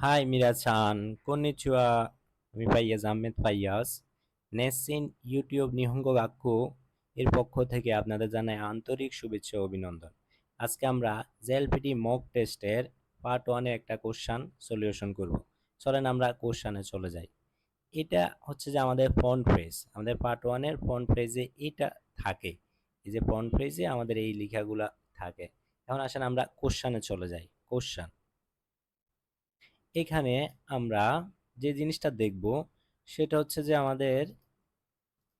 High Mira chan, কন্নিচিওয়া। আমি ফাইয়াজ আহমেদ ফাইয়াজ। নেসিন ইউটিউব নিহঙ্গ গাক্কু এর পক্ষ থেকে আপনাদের জানাই আন্তরিক শুভেচ্ছা ও অভিনন্দন। আজকে আমরা জেএলপিটি মক টেস্টের পার্ট 1 এর একটা কোশ্চান সলিউশন করব। চলেন আমরা কোশ্চানে চলে যাই। এটা হচ্ছে যে আমাদের ফ্রন্ট পেজ, আমাদের পার্ট 1 এর ফ্রন্ট পেজে এটা থাকে। এই যে ফ্রন্ট পেজে আমাদের এই লেখাগুলা থাকে। এখন আসেন আমরা কোশ্চানে চলে যাই। কোশ্চান, এখানে আমরা যে জিনিসটা দেখব সেটা হচ্ছে যে আমাদের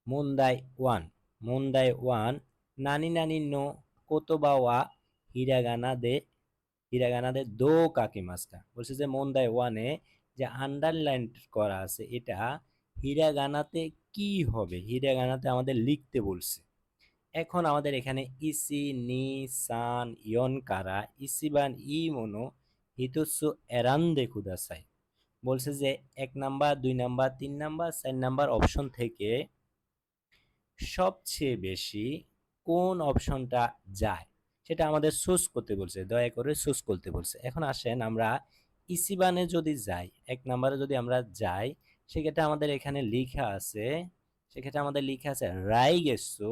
মুন্দাই ওয়ান। মুন্দাই ওয়ান, নানি নানি নো কোতোবা ওয়া হিরাগানা দে দো কাকিমাস্তা। বলছে যে মুন্দাই ওয়ানে যে আন্ডারলাইন করা আছে এটা হিরাগানাতে কি হবে, হিরাগানাতে আমাদের লিখতে বলছে। এখন আমাদের এখানে ইসি নি সান ইয়ন কারা ইসিবান ই মনো হিতোসু এরান্দে কুদাসাই। বলছে যে 1 number, 2 number, 3 number, 4 number option থেকে সবচেয়ে বেশি কোন অপশনটা যায় সেটা আমাদের চুজ করতে বলছে। দয়া করে চুজ করতে বলছে। এখন আসেন আমরা ইসিবানে যদি যাই, 1 নাম্বারে যদি আমরা যাই, সেক্ষেত্রে আমাদের এখানে লেখা আছে, রাইগেসু।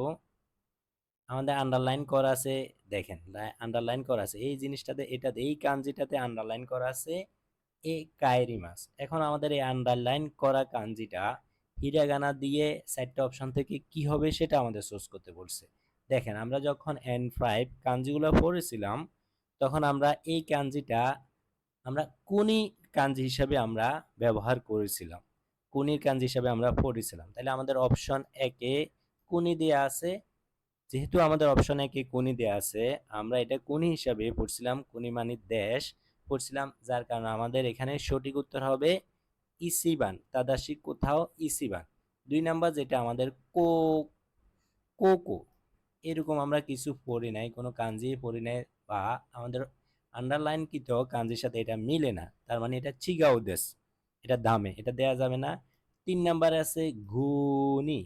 আমাদের আন্ডারলাইন করা আছে, দেখেন আন্ডারলাইন করা আছে এই জিনিসটাতে, এটাতে এই কাঞ্জিটাতে আন্ডারলাইন করা আছে এ কায়েরি মাছ। এখন আমাদের এই আন্ডারলাইন করা কাঞ্জিটা হিরাগানা দিয়ে 4টা অপশন থেকে কি হবে সেটা আমাদের চুজ করতে বলছে। দেখেন আমরা যখন N5 কাঞ্জিগুলো পড়েছিলাম তখন আমরা এই কাঞ্জিটা আমরা কুনি কাঞ্জি হিসাবে আমরা ব্যবহার করেছিলাম, কুনির কাঞ্জি হিসাবে আমরা পড়েছিলাম। তাহলে আমাদের অপশন একে কুনি দেয়া আছে, যেহেতু আমাদের অপশন একে কুনি দেয়া আছে আমরা এটা কুনি হিসাবে পড়ছিলাম, কুনি মানে দেশ পড়ছিলাম, যার কারণে আমাদের এখানে সঠিক উত্তর হবে ইসিবান। তাদাসি কোথাও ইসিবান। 2 নাম্বার যেটা আমাদের কোকো, এরকম আমরা কিছু পড়ি নাই, কোনো কাঞ্জি পড়ি নাই, বা আমাদের আন্ডারলাইন কৃত কাঞ্জির সাথে এটা মিলে না, তার মানে এটা চিগাও দেশ, এটা দামে, এটা দেয়া যাবে না। 3 নাম্বারে আছে ঘুনি,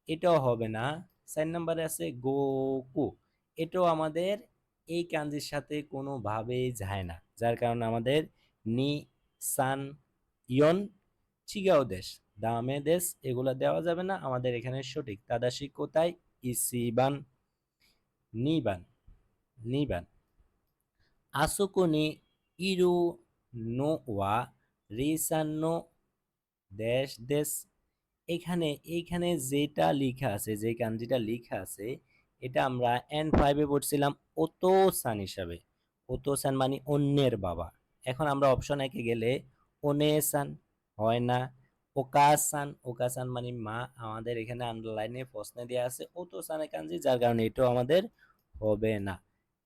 এটাও হবে না। 4 নাম্বারে আছে গোকু, এটাও আমাদের এই কাঞ্জির সাথে কোনোভাবেই যায় না, যার কারণে আমাদের নি সান ইয়ন চিগাও দেশ দামে দেশ এগুলো দেওয়া যাবে না। আমাদের এখানে সঠিক তাদাসি কোথায় ইসিবান নিবান নিবান। আসুকো নি ইরু নো ওয়া রিসান নো দেশ দেশ। এখানে এইখানে যেটা লেখা আছে, যে কাঞ্জিটা লেখা আছে, এটা আমরা N5 পড়ছিলাম ওতো-সান হিসাবে। ওতো-সান মানে অন্যের বাবা। এখন আমরা অপশন একে গেলে ওনে-সান হয় না, ওকা-সান, ওকা-সান মানে মা। আমাদের এখানে আন্ডারলাইনে প্রশ্নে দেওয়া আছে ওতো-সানের কাঞ্জি, যার কারণে এটাও আমাদের হবে না।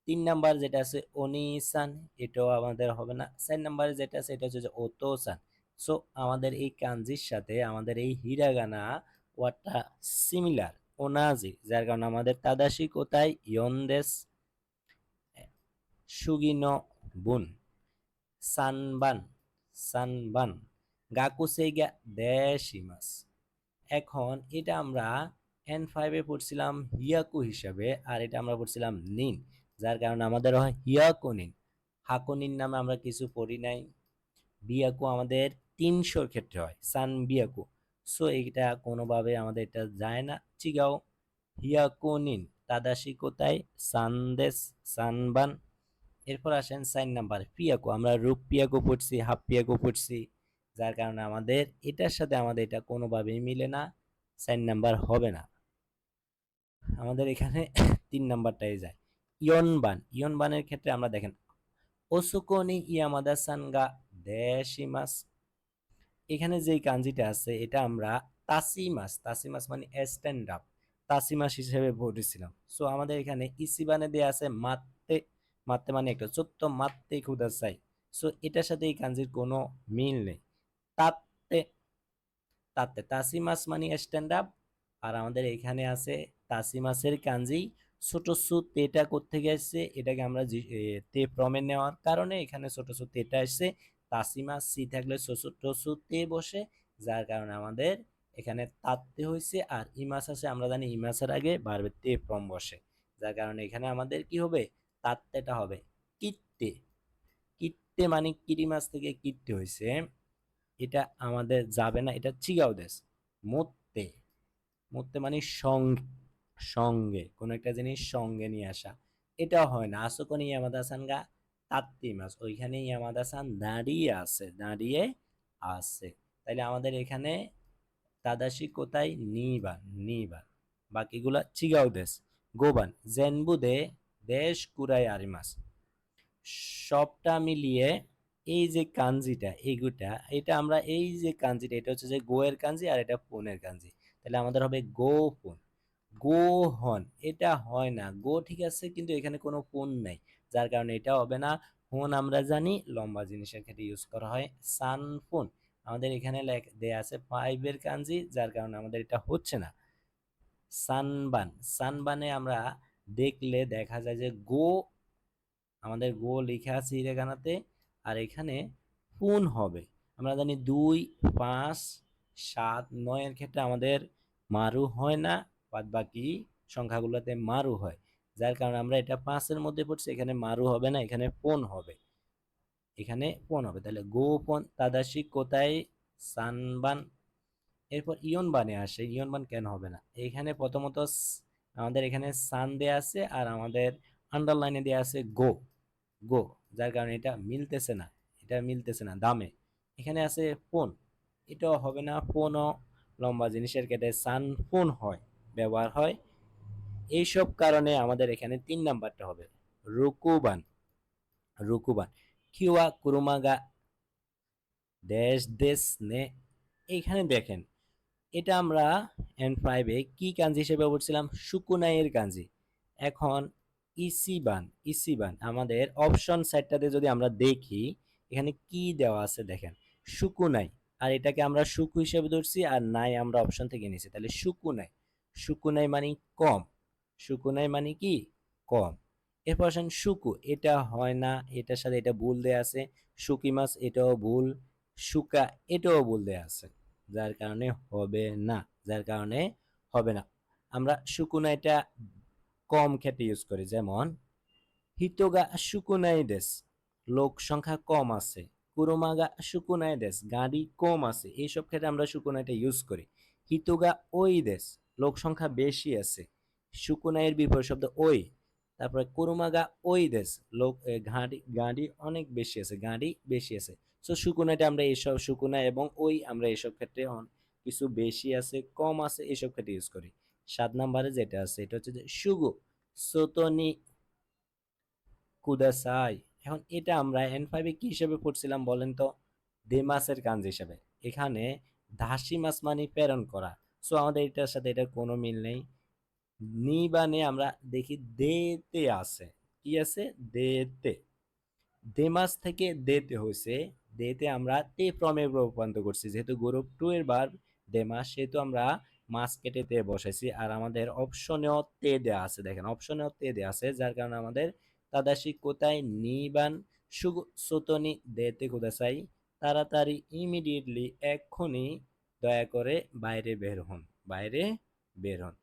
3 নাম্বার যেটা আছে ওনি-সান, এটাও আমাদের হবে না। 4 নাম্বারে যেটা আছে এটা হচ্ছে ওতো-সান। সো আমাদের এই কাঞ্জির সাথে আমাদের এই হিরাগানা ওয়ার্ডটা সিমিলার, ওনাজি, যার কারণে আমাদের তাদাসি কোথায় ইয়ন্দেস সুগিনো বুন সানবান সানবান গাকুসেগা দেশিমাস। এখন এটা আমরা N5 পড়ছিলাম হিয়াকু হিসাবে, আর এটা আমরা পড়ছিলাম নিন, যার কারণে আমাদের হয় হিয়াকু নিন। হাকুনিন নামে আমরা কিছু পড়ি নাই। বিয়াকু আমাদের 300 ক্ষেত্রে হয় সান বিয়াকু। সো এটা কোনোভাবে আমাদের এটা যায় না। চিগাও হিয়াকু নিন তাদাসি কোথায় সানদেশ সানবান। এরপর আসেন 4 নাম্বার পিয়াকু, আমরা রূপ পিয়াকু পড়ছি, হাফ পিয়াকু পড়ছি, যার কারণে আমাদের এটার সাথে আমাদের এটা কোনোভাবেই মিলে না, 4 নাম্বার হবে না। আমাদের এখানে 3 নাম্বারটাই যায়। ইয়নবান, ইয়নবানের ক্ষেত্রে আমরা দেখেন ওসুকোনি ইয়ামাদা সানগা দেশিমাস। এখানে যেই কাঞ্জিটা আছে এটা আমরা তাসিমাস, তাসিমাস মানে স্ট্যান্ড আপ, তাসিমাস হিসেবে পড়েছিলাম। সো আমাদের এখানে ইসিবানে দেয়া আছে মাত্তে, মাত্তে মানে একটা ছোট্ট মাত্তে খুদাসাই। সো এটার সাথে এই কাঞ্জির কোনো মিল নেই। তাত্তে, তাত্তে তাসিমাস মানে স্ট্যান্ড আপ, আর আমাদের এখানে আছে তাসিমাসের কাঞ্জি ছোট সু তেটা কোত্থেকে আসছে, এটাকে আমরা তে প্রমে নেওয়ার কারণে এখানে ছোট সু তেটা আসছে। তাসিমাস সি থাকলে ছোট সু তে বসে, যার কারণে আমাদের এখানে তাত্তে হয়েছে। আর ইমাস আছে, আমরা জানি ইমাসের আগে ভার্বের তে প্রম বসে, যার কারণে এখানে আমাদের কি হবে তাত্তেটা হবে কিত্তে, কিত্তে মানে কিরি মাছ থেকে কিত্তে হয়েছে, এটা আমাদের যাবে না, এটা চিগাও দেশ। মরতে, মরতে মানে সঙ্গে, সঙ্গে কোন একটা জিনিস সঙ্গে নিয়ে আসা, এটা হয় না। আসো কোন ইয়ামাদাসান গা তাত্তি মাছ, ওইখানে ইয়ামাদাসান দাঁড়িয়ে আছে, দাঁড়িয়ে আছে। তাইলে আমাদের এখানে তাদাশি কোথায় নিবার, নিবার, বাকিগুলা চিগাও দেশ। গোবান জেনবুদে দেশ কুরাই আরিমাস, সবটা মিলিয়ে এই যে কাঞ্জিটা এগুটা, এটা আমরা এই যে কাঞ্জিটা, এটা হচ্ছে যে গোয়ের কাঞ্জি আর এটা পনের কাঞ্জি, তাহলে আমাদের হবে গো পন। গো হন, এটা হয় না, গো ঠিক আছে কিন্তু এখানে কোনো পন নাই, যার কারণে এটা হবে না। হন আমরা জানি লম্বা জিনিসের ক্ষেত্রে ইউজ করা হয়। সানফোন আমাদের এখানে দেয়া আছে ফাইভের কাঞ্জি, যার কারণে আমাদের এটা হচ্ছে না। সানবান, সানবানে আমরা দেখলে দেখা যায় যে গো, আমাদের গো লেখা আছে হিরেগানাতে, আর এখানে পুন হবে। আমরা জানি 2, 5, 7, 9 এর ক্ষেত্রে আমাদের মারু হয় না, বাদ বাকি সংখ্যাগুলোতে মারু হয়, যার কারণে আমরা এটা 5 এর মধ্যে পড়ছি, এখানে মারু হবে না, এখানে পন হবে, এখানে পন হবে। তাহলে গো পন তাদাশি কোথায় সানবান। এরপর ইয়ন বানে আসে, ইয়ন বান কেন হবে না, এখানে প্রথমত আমাদের এখানে সান দেয়া আছে আর আমাদের আন্ডারলাইনে দেয়া আছে গো, গো, যার কারণে এটা মিলতেছে না, এটা মিলতেছে না দামে। এখানে আছে ফোন, এটাও হবে না, ফোনও লম্বা জিনিসের কেটে সান ফোন হয়, ব্যবহার হয়। এইসব কারণে আমাদের এখানে 3 নাম্বারটা হবে রুকুবান, রুকুবান। কিওয়া কুরুমাগা দেশ দেশ নে, এইখানে দেখেন এটা আমরা N5-এ কি কাঞ্জি হিসেবে পড়ছিলাম, সুকুনাইয়ের কাঞ্জি। এখন ইসিবান, ইসিবান আমাদের অপশন সাইডটাতে যদি আমরা দেখি, এখানে কি দেওয়া আছে দেখেন, সুকুনাই, আর এটাকে আমরা সুকু হিসেবে ধরছি, আর নাই আমরা অপশন থেকে নিছি, তাহলে সুকুনাই, সুকুনাই মানে কম, সুকুনাই মানে কি কম। এরপর আসেন সুকু, এটা হয় না, এটার সাথে এটা ভুল দেয়া আছে। সুকি মাছ, এটাও ভুল। সুকা, এটাও ভুল দেয়া আছে, যার কারণে হবে না, যার কারণে হবে না। আমরা সুকুনা এটা কম ক্ষেত্রে ইউজ করি, যেমন হিতোগা সুকুনাই দেশ, লোক সংখ্যা কম আছে। কুরোমাগা সুকুনাই দেশ, গাড়ি কম আছে, এইসব ক্ষেত্রে আমরা সুকুনাইটা ইউজ করি। হিতোগা ওই দেশ, লোক সংখ্যা বেশি আছে। সুকুনাইয়ের বিপরীত শব্দ ওই। তারপরে কুরুমাগা ওই দেশ, লোক গাড়ি, গাড়ি অনেক বেশি আছে, গাড়ি বেশি আছে। সো সুকুনাইটা আমরা এইসব সুকুনা এবং ওই আমরা এইসব ক্ষেত্রে কিছু বেশি আছে, কম আছে, এইসব ক্ষেত্রে ইউজ করি। 7 নম্বরে যেটা আছে এটা হচ্ছে যে সুগু সোতনি কুদাসাই। এখন এটা আমরা N5-এ কি হিসেবে পড়ছিলাম বলেন তো, দেমাসের কাঞ্জি হিসেবে। এখানে ধাসি মাছ মানে প্রেরণ করা, সো আমাদের এটার সাথে এটার কোনো মিল নেই। নিবানে আমরা দেখি দেতে আছে, কি আছে দেতে, দেমাস থেকে দেতে হয়েছে, দেতে আমরা তে ফ্রমে রূপান্তর করছি, যেহেতু গ্রুপ 2 এর বার দেমাস, সেহেতু আমরা মাস কেটে তে বসাইছি, আর আমাদের অপশনেও তে দেয়া আছে, দেখেন অপশনেও তে দেয়া আছে, যার কারণে আমাদের তাদাশি কোথায় নিবান সুগু সোতনি দেতে কুদাসাই, তাড়াতাড়ি ইমিডিয়েটলি এক্ষুনি দয়া করে বাইরে বের হন, বাইরে বের হন।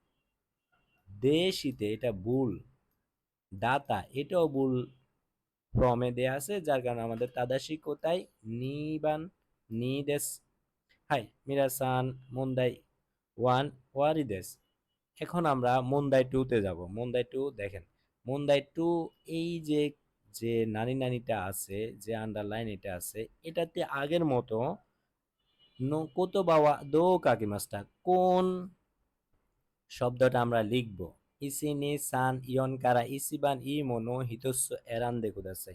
দেশিতে এটা ভুল, দাতা এটাও ভুল ফ্রমে দেয়া আছে, যার কারণে আমাদের তাদাশি কোথায় নিবান নি দেশ। হাই মিরাসান মুন্দাই ওয়ান ওয়ারি দেশ। এখন আমরা মুন্দাই 2-তে যাব। মুন্দাই 2 দেখেন, মুন্দাই 2 এই যে যে নানি নানিটা আছে, যে আন্ডারলাইন এটা আছে, এটাতে আগের মতো নো কোতো বাওয়া দো কাকিমাস্তা, কোন শব্দটা আমরা লিখব, ইসিনি সান ইয়ন কারা ইসিবান ই মনো হিতস্য এরান দেখুদাছে।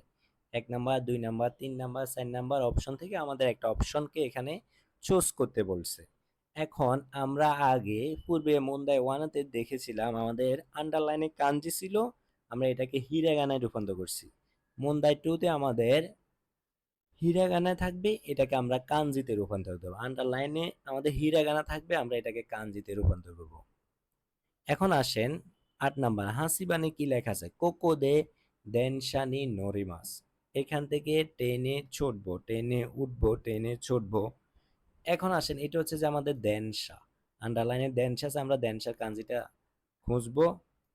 1 number, 2 number, 3 number, 4 number option থেকে আমাদের একটা অপশনকে এখানে চুজ করতে বলছে। এখন আমরা আগে পূর্বে মুন্দাই 1-তে দেখেছিলাম আমাদের আন্ডারলাইনে কাঞ্জি ছিল, আমরা এটাকে হিরাগানায় রূপান্তর করছি। মুন্দাই 2-তে আমাদের হিরাগানা থাকবে, এটাকে আমরা কাঞ্জিতে রূপান্তর করব। আন্ডারলাইনে আমাদের হিরাগানা থাকবে, আমরা এটাকে কাঞ্জিতে রূপান্তর করব। এখন আসেন 8 নাম্বার, হাসিবানে কি লেখা আছে, কোকো দে দেনশানি নরিমাস, এখান থেকে টেনে ছুটবো, টেনে উঠবো, টেনে ছুটবো। এখন আসেন এটা হচ্ছে যে আমাদের দেনশা, আন্ডারলাইনে দেনশা আছে, আমরা দেনশার কাঞ্জিটা খুঁজবো।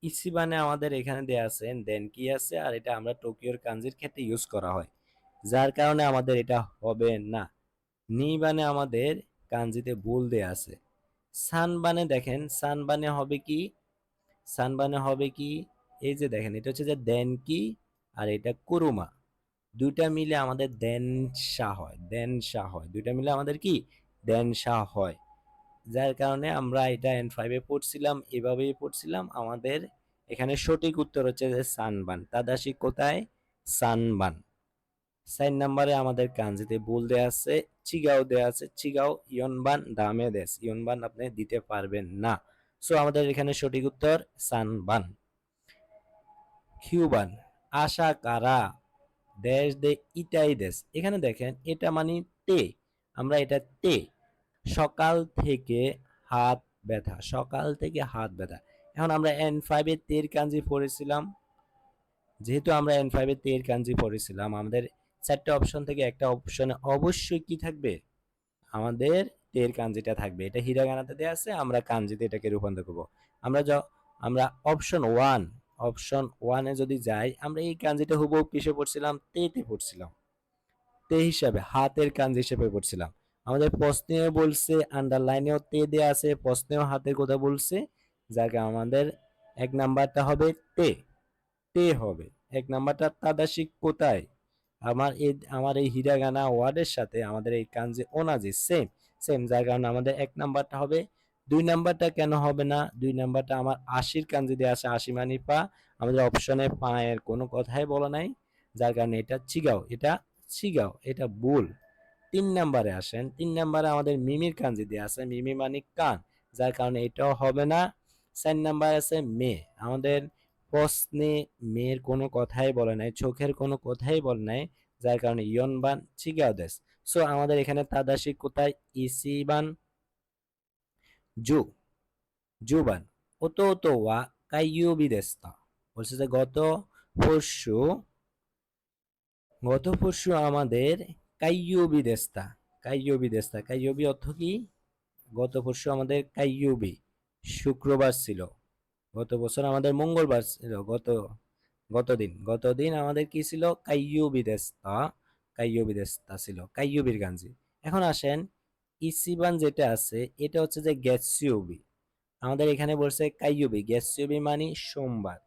ইসিবানে আমাদের এখানে দেয়া আছে দেন কি আছে, আর এটা আমরা টোকিওর কাঞ্জির ক্ষেত্রে ইউজ করা হয়, যার কারণে আমাদের এটা হবে না। নিবানে আমাদের কাঞ্জিতে ভুল দেয়া আছে। সানবানে দেখেন, সানবানে হবে কি, সানবানে হবে কি, এই যে দেখেন এটা হচ্ছে যে দেনকি আর এটা কুরুমা, দুইটা মিলে আমাদের দেনশা হয়, দেনশা হয়, দুইটা মিলে আমাদের কি দেনশা হয়। যার কারণে আমরা এটা N5 পড়ছিলাম, এভাবেই পড়ছিলাম। আমাদের এখানে সঠিক উত্তর হচ্ছে যে সানবান। তাদাশি কোথায়? সানবান। 4 নম্বরে আমাদের কাঞ্জিতে ভুল দেয়া আছে, চিগাও দেয়া আছে, চিগাও ইয়নবান দামে দেশ, ইয়নবান আপনি দিতে পারবেন না। সো আমাদের এখানে সঠিক উত্তর সানবান। কিউবান, আশা কারা দেশ দে ইটাই দেশ, এখানে দেখেন এটা মানে তে, আমরা এটা তে, সকাল থেকে হাত ব্যথা, সকাল থেকে হাত ব্যথা। এখন আমরা N5 এর তের কাঞ্জি পড়েছিলাম, যেহেতু আমরা N5 এর তের কাঞ্জি পড়েছিলাম, আমাদের 4টা অপশন থেকে একটা অপশনে অবশ্যই কি থাকবে, আমাদের তের কাঞ্জিটা থাকবে। এটা হিরাগানাতে দেয়া আছে, আমরা কাঞ্জিতে এটাকে রূপান্তর করব। আমরা আমরা অপশন 1 এ যদি যাই, আমরা এই কাঞ্জিটা হুবহু কিসে পড়ছিলাম, তেতে পড়ছিলাম, তে হিসাবে হাতের কাঞ্জি হিসেবে পড়ছিলাম। আমাদের প্রশ্নেও বলছে, আন্ডারলাইনেও তে দেয়া আছে, প্রশ্নেও হাতের কথা বলছে, যার কারণে আমাদের 1 নাম্বারটা হবে তে, তে হবে 1 নাম্বারটা। তাদাশিক কোথায়, আমার এই হিরাগানা ওয়ার্ডের সাথে আমাদের এই কাঞ্জি ওনাজি সেম সেম, যার কারণে আমাদের 1 নাম্বারটা হবে। 2 নাম্বারটা কেন হবে না? 2 নাম্বারটা আমার আশির কাঞ্জি দেয়া আছে, আশি মানি পা, আমাদের অপশনে পা এর কোনো কথাই বলা নাই, যার কারণে এটা চিগাও, এটা চিগাও, এটা ভুল। 3 নাম্বারে আসেন, 3 নাম্বারে আমাদের মিমির কাঞ্জি দেয়া আছে, মিমি মানে কান, যার কারণে এটাও হবে না। 4 নাম্বার আছে মে, আমাদের প্রশ্নে মেয়ের কোনো কথাই বলে নাই, চোখের কোনো কথাই বলে নাই, যার কারণে ইয়নবান চিগাওদেস। সো আমাদের এখানে তাদাশি কোথায়, ইসিবান জু, জুবান, ওতো ওতো ওয়া কাইয়ুবি দেস্তা, বলছে যে পরশু গত পরশু আমাদের কাইয়ুবি দেস্তা, কাইয়ুবি দেস্তা, কাইয়ুবি অর্থ কি, গত পরশু আমাদের কাইয়ুবি শুক্রবার ছিল, গত বছর আমাদের মঙ্গলবার ছিল, গতদিন আমাদের কি ছিল, কাইয়ুবি দেস্তা ছিল, কাইয়ুবির গাঞ্জি। এখন আসেন ইসিবান যেটা আছে, এটা হচ্ছে যে গ্যাসিউবি, আমাদের এখানে বলছে কাইয়ুবি, গ্যাসিউবি মানে সোমবার,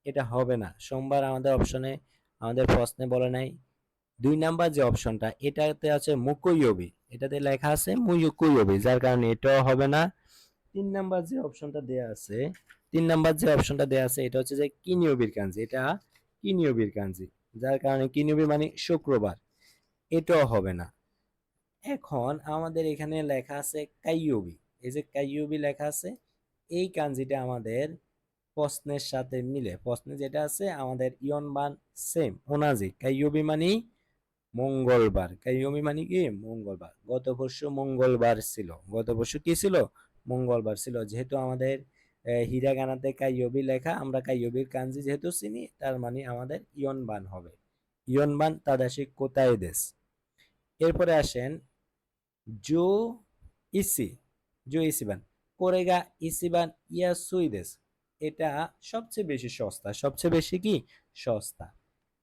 এটা হবে না, সোমবার আমাদের অপশনে, আমাদের প্রশ্নে বলে নাই। 2 নাম্বার যে অপশনটা, এটাতে আছে মুকুইয়বি, এটাতে লেখা আছে মুকুইয়বি, যার কারণে এটাও হবে না। 3 নাম্বার যে অপশনটা দেয়া আছে, 3 নাম্বার যে অপশনটা দেয়া আছে, এটা হচ্ছে যে কিনিয়বির কাঞ্জি, এটা কিনিয়বির কাঞ্জি, যার কারণে কিনিয়বি মানে শুক্রবার, এটাও হবে না। এখন আমাদের এখানে লেখা আছে কাইয়ুবি, এই যে কাইয়ুবি লেখা আছে, এই কাঞ্জিটা আমাদের প্রশ্নের সাথে মিলে, প্রশ্নে যেটা আছে আমাদের ইয়নবান সেম ওনাজি, কাইয়ুবি মানে মঙ্গলবার, কাইয়ুমি মানে কি মঙ্গলবার, গত পরশু মঙ্গলবার ছিল, গত পরশু কি ছিল, মঙ্গলবার ছিল। যেহেতু আমাদের হিরাগানাতে কাইয়ুবি লেখা, আমরা কাইয়ুবির কাঞ্জি যেহেতু চিনি, তার মানে আমাদের ইয়নবান হবে, ইয়নবান তাদাশি কোথায় দেশ। এরপরে আসেন জো ইসি, জো ইসিবান কোরেগা ইসিবান ইয়াসুইদেস, এটা সবচেয়ে বেশি সস্তা, সবচেয়ে বেশি কি সস্তা।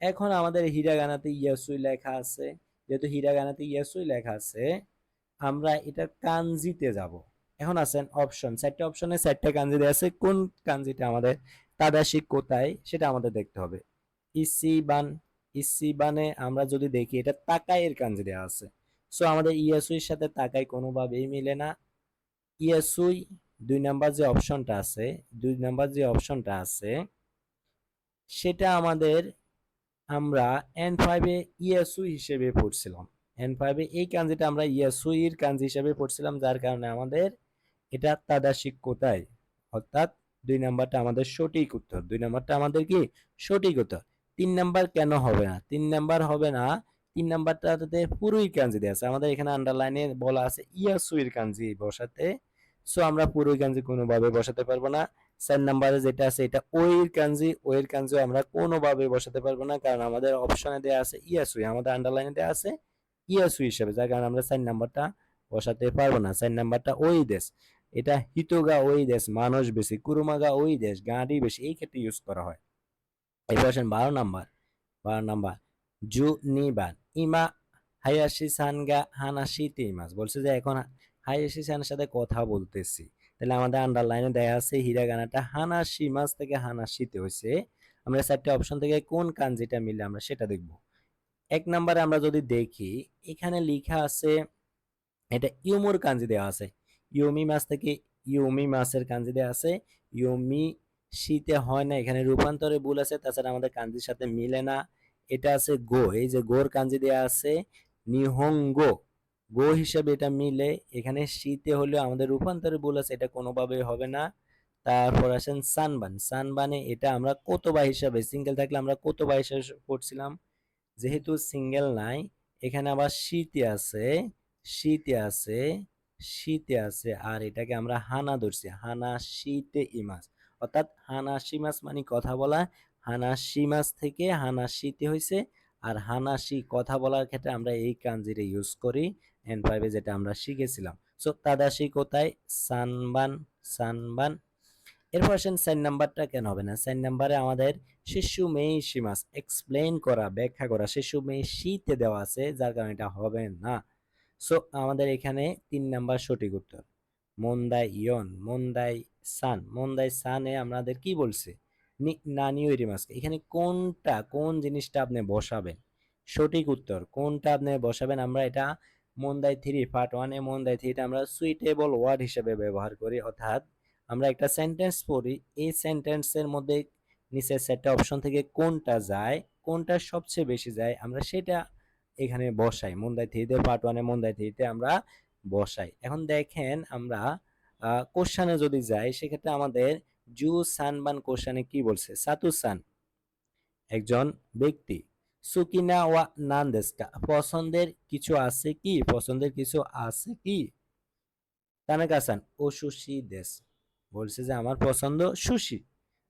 এখন আমাদের হিরাগানাতে ইয়াসুই লেখা আছে, যেহেতু হিরাগানাতে ইয়াসুই লেখা আছে, আমরা এটা কাঞ্জিতে যাব। এখন আছেন অপশন, 4টা অপশনে 4টা কাঞ্জি দেওয়া আছে, কোন কাঞ্জিটা আমাদের তাদাশি কোথায় সেটা আমাদের দেখতে হবে। ইসিবান, ইসিবানে আমরা যদি দেখি, এটা তাকাইয়ের কাঞ্জি দেওয়া আছে, সো আমাদের ইয়াসুইর সাথে তাকাই কোনোভাবেই মিলে না। ইয়াসুই 2 নাম্বার যে অপশনটা আছে, 2 নাম্বার যে অপশনটা আছে, সেটা আমাদের আমরা N5 এ ইয়াসুই হিসেবে পড়ছিলাম, N5 এ এই কাঞ্জিটা আমরা ইয়াসুইর কাঞ্জি হিসেবে পড়ছিলাম, যার কারণে আমাদের এটা তাদাশিক কোথায়, অর্থাৎ 2 নাম্বারটা আমাদের সঠিক উত্তর, 2 নাম্বারটা আমাদের কি সঠিক উত্তর। 3 নাম্বার কেন হবে না, 3 নাম্বার হবে না, 3 নাম্বারটাতে পুরোই কাঞ্জি দেওয়া আছে, আমাদের এখানে আন্ডারলাইনে বলা আছে ইয়াসুইর কাঞ্জি বসাতে, সো আমরা পুরোই কাঞ্জি কোনোভাবে বসাতে পারবো না। 4 নাম্বারে যেটা আছে এটা ওয়ের কাঞ্জি, ওয়ের কাঞ্জিও আমরা কোনোভাবে বসাতে পারবো না, কারণ আমাদের অপশনে দেওয়া আছে ইয়াসুই, আমাদের আন্ডারলাইনে দেওয়া আছে ইয়াসুই হিসেবে, যার কারণে আমরা 4 নাম্বারটা বসাতে পারবো না। 4 নাম্বারটা ওই দেশ, এটা হিতোগা ওই দেশ, মানুষ বেশি, কুরুমাগা ওই দেশ, গাড়ি বেশি, এই ক্ষেত্রে ইউজ করা হয়। এবার আসেন 12 নাম্বার, 12 নাম্বার জু নিবান, ইমা হায়াশি সানগা হানাশিতে ইমাস, বলছে যে এখন হায়াশি সানের সাথে কথা বলতেছি। তাহলে আমাদের আন্ডারলাইনে দেয়া আছে হিরাগানাটা হানাশি মাস থেকে হানাশিতে হয়েছে। আমরা চারটে অপশন থেকে কোন কাঞ্জিটা মিলে আমরা সেটা দেখব। এক নম্বরে আমরা যদি দেখি, এখানে লেখা আছে এটা ইউমুর কাঞ্জি দেওয়া আছে। ইউমি মাছ থেকে ইউমি মাছের কাঞ্জি দেওয়া আছে। ইউমি শীতে হয় না, এখানে রূপান্তরে ভুল আছে, তাছাড়া আমাদের কাঞ্জির সাথে মিলে না। এটা আছে গো, এই যে গোর কাঞ্জি দেওয়া আছে নিহঙ্গো, গো হিসেবে এটা মিলে। এখানে শীতে হলেও আমাদের রূপান্তরে ভুল আছে, এটা কোনোভাবেই হবে না। তারপর আসেন সানবান, সানবানে এটা আমরা কোতোবা হিসাবে, সিঙ্গেল থাকলে আমরা কোতোবা হিসাবে পড়ছিলাম, যেহেতু সিঙ্গেল নাই এখানে আবার শীতে আছে, শীতে আছে, শীতে আছে, আর এটাকে আমরা হানা ধরছি, হানা শীতে ইমাস, অর্থাৎ হানা শিমাস মানে কথা বলা। হানা শিমাস থেকে হানা শীতে হয়েছে। আর হানাসি কথা বলার ক্ষেত্রে আমরা এই কাঞ্জিটা ইউজ করি N5 যেটা আমরা শিখেছিলাম। সো তাদাশি কোথায়, সানবান, সানবান। এরপর আসেন 4 নাম্বারটা কেন হবে না। 4 নাম্বারে আমাদের শিশু মেইশি মাস এক্সপ্লেইন করা, ব্যাখ্যা করা, শিশু মেইশিতে দেওয়া আছে, যার কারণে এটা হবে না। সো আমাদের এখানে 3 নাম্বার সঠিক উত্তর। মন্দাই ইয়ন, মন্দাই সান, মন্দাই সানে আমাদের কি বলছে, নানিওরি মাস। এখানে কোনটা, কোন জিনিসটা আপনি বসাবেন, সঠিক উত্তর কোনটা আপনি বসাবেন। আমরা এটা মন্দাই 3 পার্ট 1 এ মন্দাই 3টা আমরা সুইটেবল ওয়ার্ড হিসেবে ব্যবহার করি, অর্থাৎ আমরা একটা সেন্টেন্স পড়ি, এই সেন্টেন্সের মধ্যে নিচের চারটা অপশন থেকে কোনটা যায়, কোনটা সবচেয়ে বেশি যায়, আমরা সেটা এখানে বসাই। মন্দাই 3তে পার্ট 1 এ মন্দাই 3তে আমরা বসাই। এখন দেখেন আমরা কোশ্চানে যদি যাই, সেক্ষেত্রে আমাদের জু সানবান কোশ্চানে কি বলছে, সাতু সান একজন ব্যক্তি, সুকিনা ওয়া নান্দেস্কা পছন্দের কিছু আছে কি, পছন্দের কিছু আছে কি, তানাকা-সান ও সুশি দেশ, বলছে যে আমার পছন্দ সুশি,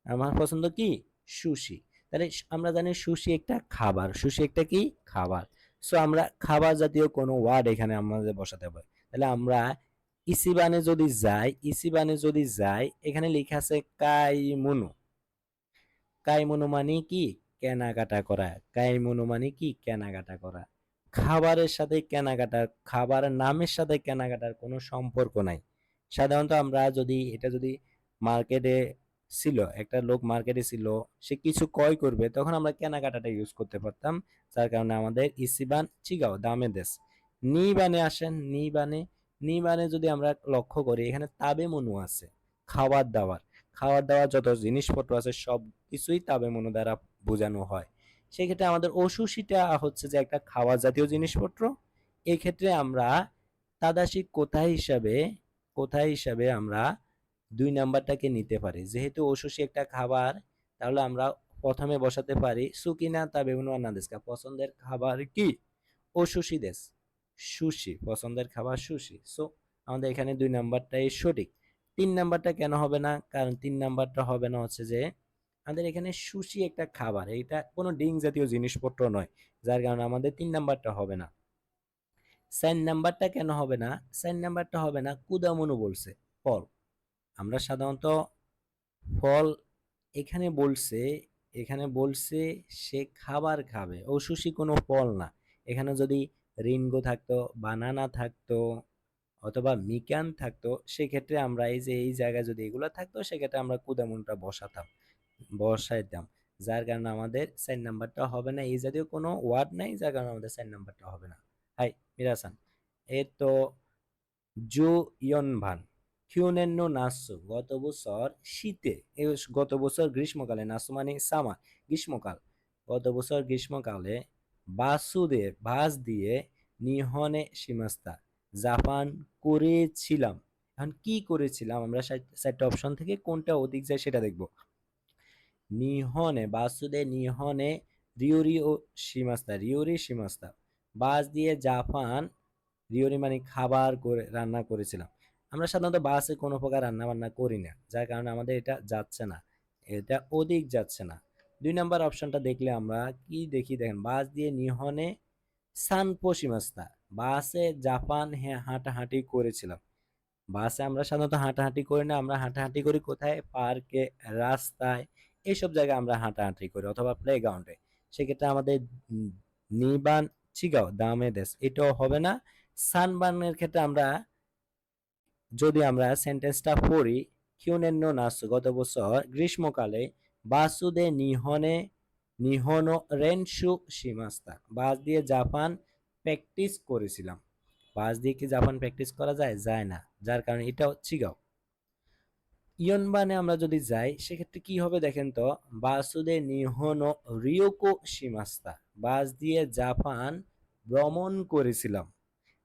আমার পছন্দ কি সুশি। তাহলে আমরা জানি সুশি একটা খাবার, সুশি একটা কি খাবার। সো আমরা খাবার জাতীয় কোনো ওয়ার্ড এখানে আমাদের বসাতে হবে। তাহলে আমরা ইসিবানে যদি যাই, ইসিবানে যদি যাই, এখানে লেখা আছে কাইমুনু, কাইমুনু মানে কি কেনাকাটা করা, কাইমুনু মানে কি কেনাকাটা করা। খাবারের সাথে কেনাকাটা, খাবারের নামের সাথে কেনাকাটার কোনো সম্পর্ক নাই। সাধারণত আমরা যদি এটা যদি মার্কেটে ছিল, একটা লোক মার্কেটে ছিল, সে কিছু ক্রয় করবে, তখন আমরা কেনাকাটাটা ইউজ করতে পারতাম। যার কারণে আমাদের ইসিবান চিগাও দামে দেশ। নিবানে আসেন, নিবানে, নিবানে যদি আমরা লক্ষ্য করি, এখানে তাবে মনু আছে, খাবার দাবার, খাবার দাবার যত জিনিসপত্র আছে সব কিছুই তাবে মনু দ্বারা বোঝানো হয়। সেক্ষেত্রে আমাদের অসুশিটা হচ্ছে যে একটা খাওয়া জাতীয় জিনিসপত্র। এক্ষেত্রে আমরা তাদাসি কোথায় হিসাবে, কোথায় হিসাবে আমরা 2 নাম্বারটাকে নিতে পারি। যেহেতু অসুশি একটা খাবার, তাহলে আমরা প্রথমে বসাতে পারি সুকিনা তাবে নাদেস্কা পছন্দের খাবার কি অসুশি দেশ, সুশি, পছন্দের খাবার সুশি। সো আমাদের এখানে 2 নাম্বারটাই সঠিক। 3 নাম্বারটা কেন হবে না, কারণ 3 নাম্বারটা হবে না হচ্ছে যে আমাদের এখানে সুশি একটা খাবার, এটা কোনো ড্রিঙ্ক জাতীয় জিনিসপত্র নয়, যার কারণে আমাদের 3 নাম্বারটা হবে না। 4 নাম্বারটা কেন হবে না, 4 নাম্বারটা হবে না কুদামনু বলছে ফল। আমরা সাধারণত ফল, এখানে বলছে, এখানে বলছে সে খাবার খাবে, ও সুশি কোনো ফল না। এখানে যদি রিনগো থাকতো, বানানা থাকতো, অথবা মিকান থাকতো, সেক্ষেত্রে আমরা এই যে এই জায়গায় যদি এগুলো থাকতো, সেক্ষেত্রে আমরা কুদামুনটা বসাতাম, বসাইতাম। যার কারণে আমাদের 4 নাম্বারটা হবে না, এই জাতীয় কোনো ওয়ার্ড নাই, যার কারণে আমাদের 4 নাম্বারটা হবে না। হাই মিরাসান, এর তো জু ইয়নভান কিউনেন্নো নাসু, গত বছর শীতে, গত বছর গ্রীষ্মকালে, নাসু মানে সামার, গ্রীষ্মকাল, গত বছর গ্রীষ্মকালে বাসুদে বাস দিয়ে নিহনে সীমাস্তা জাপান করেছিলাম। এখন কি করেছিলাম, আমরা 4টা অপশন থেকে কোনটা অধিক যায় সেটা দেখব। নিহনে বাসুদে নিহনে রিউরি ও সীমাস্তা, রিউরি সীমাস্তা, বাস দিয়ে জাপান, রিওরি মানে খাবার করে রান্না করেছিলাম। আমরা সাধারণত বাসে কোনো প্রকার রান্না বান্না করি না, যার কারণে আমাদের এটা যাচ্ছে না, এটা অধিক যাচ্ছে না। 2 নাম্বার অপশনটা দেখলে আমরা কি দেখি, দেখেন বাস দিয়ে নিহনে সানপো সীমাস্তা, বাসে জাপান হাঁটাহাঁটি করেছিলাম। বাসে আমরা সাধারণত হাঁটাহাঁটি করি না, আমরা হাঁটাহাঁটি করি কোথায়, পার্কে, রাস্তায়, এইসব জায়গায় আমরা হাঁটাহাঁটি করি, অথবা প্লে গ্রাউন্ডে। সেক্ষেত্রে আমাদের নিবান চিগাও দামে দেশ, এটাও হবে না। সানবার্নের ক্ষেত্রে আমরা যদি আমরা সেন্টেন্সটা পড়ি, কিউনেন নো নাসু, গত বছর গ্রীষ্মকালে বাসুদে নিহনে নিহন রেনশু শিমাস্তা, বাস দিয়ে জাপান প্র্যাকটিস করেছিলাম। বাস দিয়ে কি জাপান প্র্যাকটিস করা যায়? যায় না, যার কারণে এটা চিগাও। ইয়নবানে আমরা যদি যাই সেক্ষেত্রে কি হবে দেখেন তো, বাসুদে নিহন রিওকো শিমাস্তা, বাস দিয়ে জাপান ভ্রমণ করেছিলাম।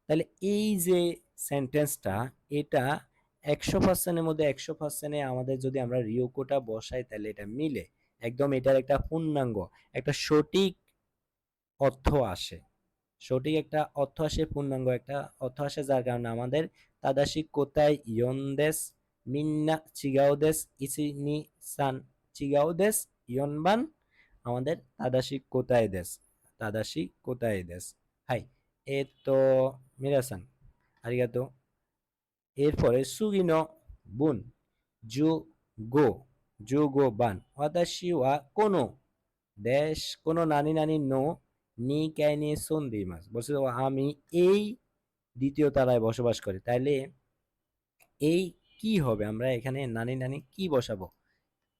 তাহলে এই যে সেন্টেন্সটা, এটা 100%-এর মধ্যে 100%-এ আমাদের যদি আমরা রিওকোটা বসাই তাহলে এটা মিলে একদম, এটার একটা পূর্ণাঙ্গ একটা সঠিক অর্থ আসে, সঠিক একটা অর্থ আসে, পূর্ণাঙ্গ একটা অর্থ আসে, যার কারণে আমাদের তাদাশি কোথায় ইয়নদেস মিন্না চিগাওদেস ইসি নি সান চিগাওদেস ইয়নবান, আমাদের তাদাশি কোথায় দেশ, তাদাশি কোথায় দেশ। হাই এ তো মিরাসান আরিগাতো। এরপরে সুগিনো বুন জু গো, জু গো বান ওয়াতাশি ওয়া কোনো দেশ কোনো নানি নানি নো নি কাইনি সন্ধি মাস, বলছে আমি এই দ্বিতীয় তলায় বসবাস করি। তাইলে এই কি হবে, আমরা এখানে নানি নানি কি বসাবো?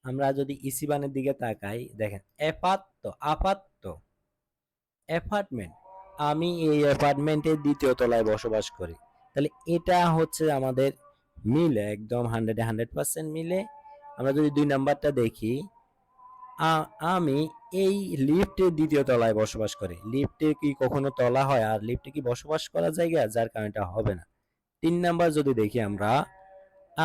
আমরা যদি ইসিবানের দিকে তাকাই দেখেন, এপাত্ত আপাত্ত অ্যাপার্টমেন্ট, আমি এই অ্যাপার্টমেন্টের দ্বিতীয় তলায় বসবাস করি। তাহলে এটা হচ্ছে আমাদের মিলে একদম 100% মিলে। আমরা যদি 2 নাম্বারটা দেখি, আমি এই লিফটের দ্বিতীয় তলায় বসবাস করি। লিফটে কি কখনো তলা হয়? আর লিফটে কি বসবাস করা জায়গা? যার কারণে এটা হবে না। 3 নাম্বার যদি দেখি আমরা,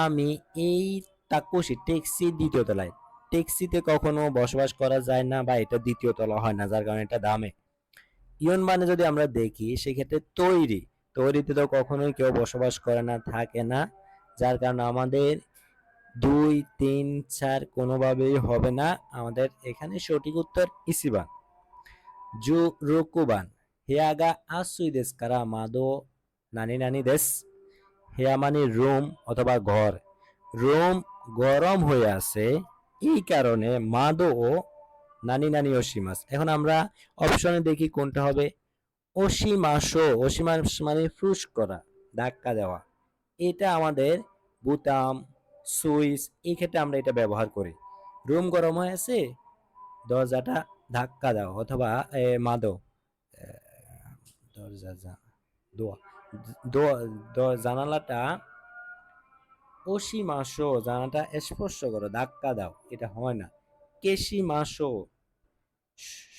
আমি এই তাকুশি ট্যাক্সি দ্বিতীয় তলায়, ট্যাক্সিতে কখনো বসবাস করা যায় না বা এটা দ্বিতীয় তলা হয় না, যার কারণে এটা দামে। ইয়ন মানে যদি আমরা দেখি সেক্ষেত্রে তৈরি, তৈরিতে তো কখনোই কেউ বসবাস করে না, থাকে না, যার কারণে আমাদের 2, 3, 4 কোনোভাবেই হবে না। আমাদের এখানে সঠিক উত্তর ইসিবান জু রুকুবান। হেয়াগা আসুই দেশ কারা মাদো নানি নানি দেশ, হেয়া মানে রুম অথবা ঘর, রুম গরম হয়ে আছে এই কারণে মাদো ও নানি নানি ওশিমাস। এখন আমরা অপশনে দেখি কোনটা হবে। ওশিমাশো, ওশিমাস মানে ফুস করা, ধাক্কা দেওয়া, এটা আমাদের বুতাম সুইচ, এই ক্ষেত্রে আমরা এটা ব্যবহার করি। রুম গরম হয়ে আছে, দরজাটা ধাক্কা দাও অথবা মাদো, দরজা দোয়া জানালাটা ওশিমাশো, জানালাটা স্পর্শ করো, ধাক্কা দাও, এটা হয় না। কেশিমাশো,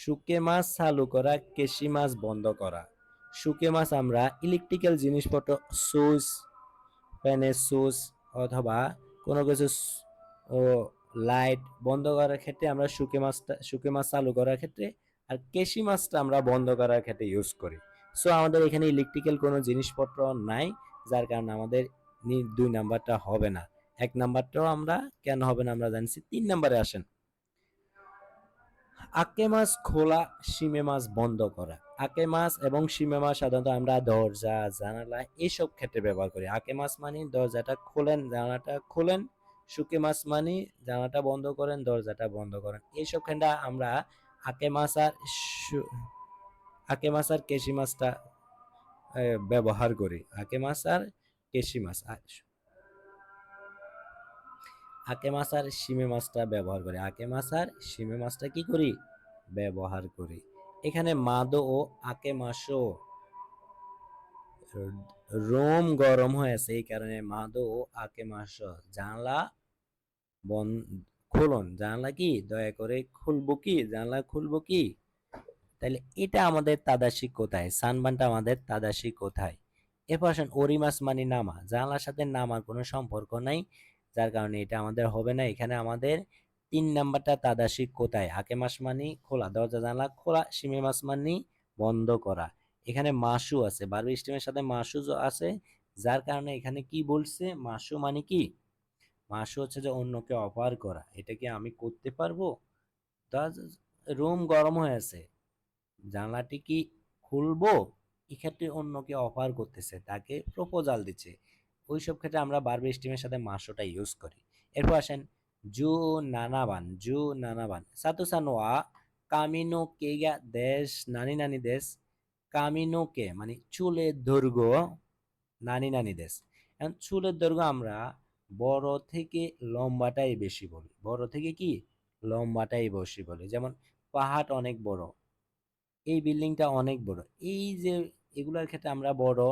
শুকে মাছ চালু করা, কেশি মাছ বন্ধ করা। শুকে মাছ আমরা ইলেকট্রিক্যাল জিনিসপত্র, সুইচ, ফ্যানের সুইচ অথবা কোনো কিছু ও লাইট বন্ধ করার ক্ষেত্রে আমরা শুকে মাছ চালু করার ক্ষেত্রে, আর কেশি মাছটা আমরা বন্ধ করার ক্ষেত্রে ইউজ করি। সো আমাদের এখানে ইলেকট্রিক্যাল কোনো জিনিসপত্র নাই, যার কারণে আমাদের 2 নাম্বারটা হবে না। 1 নাম্বারটাও আমরা কেন হবে না আমরা জানছি। 3 নাম্বারে আসেন, আকে মাছ খোলা, শিমে মাছ বন্ধ করা। আকে মাছ এবং শিমে মাছ সাধারণত আমরা দরজা জানালা এইসব ক্ষেত্রে ব্যবহার করি। আকে মাছ মানে দরজাটা খোলেন, জানালাটা খোলেন, শুকে মাছ মানে জানালাটা বন্ধ করেন, দরজাটা বন্ধ করেন। এইসব ক্ষেত্রে আমরা আকে মাছ আর আকে মাছ আর কেশি মাছটা ব্যবহার করি। আকে মাছ আর কেশি মাছ, আকে মাছ আর শিমে মাছটা ব্যবহার করি। আকে মাছ আর শিমে মাছটা কি করি? ব্যবহার করি। এখানে মাদো ও আকে মাসও, রোম গরম হয়েছে এই কারণে মাদো ও আকে মাসও, জানলা খুলুন, জানলা কি দয়া করে খুলবো কি, জানলা খুলবো কি। তাহলে এটা আমাদের তাদাসি কোথায়, সানবানটা আমাদের তাদাসি কোথায়। এরপর আসেন ওরিমাস মানে নামা, জানলার সাথে নামার কোনো সম্পর্ক নাই, যার কারণে এটা আমাদের হবে না। এখানে আমাদের 3 নাম্বারটা তাদাসি কোথায়, আকে মাস মানে খোলা, দরজা জানলা খোলা, শিমে মাস মানে বন্ধ করা। এখানে মাসু আছে, ভার্ব স্টেমের সাথে মাসু আছে, যার কারণে এখানে কি বলছে, মাসু মানে কি, মাসু হচ্ছে যে অন্যকে অফার করা। এটা কি আমি করতে পারবো? রুম গরম হয়ে আছে, জানলাটি কি খুলবো, এক্ষেত্রে অন্যকে অফার করতেছে, তাকে প্রপোজাল দিচ্ছে। ওইসব ক্ষেত্রে আমরা ভার্ব স্টিমের সাথে মাসোটা ইউজ করি। এরপর আসেন জু নানাবান, জু নানাবান সাতু সানোয়া কামিনো কেগা দেশ নানি নানি দেশ কামিনোকে মানে চুলের দৈর্ঘ্য নানি নানি দেশ। এখন চুলের দৈর্ঘ্য আমরা বড় থেকে লম্বাটাই বেশি বলি, বড় থেকে কি লম্বাটাই বেশি বলি। যেমন পাহাড় অনেক বড়, এই বিল্ডিংটা অনেক বড়, এই যে এগুলোর ক্ষেত্রে আমরা বড়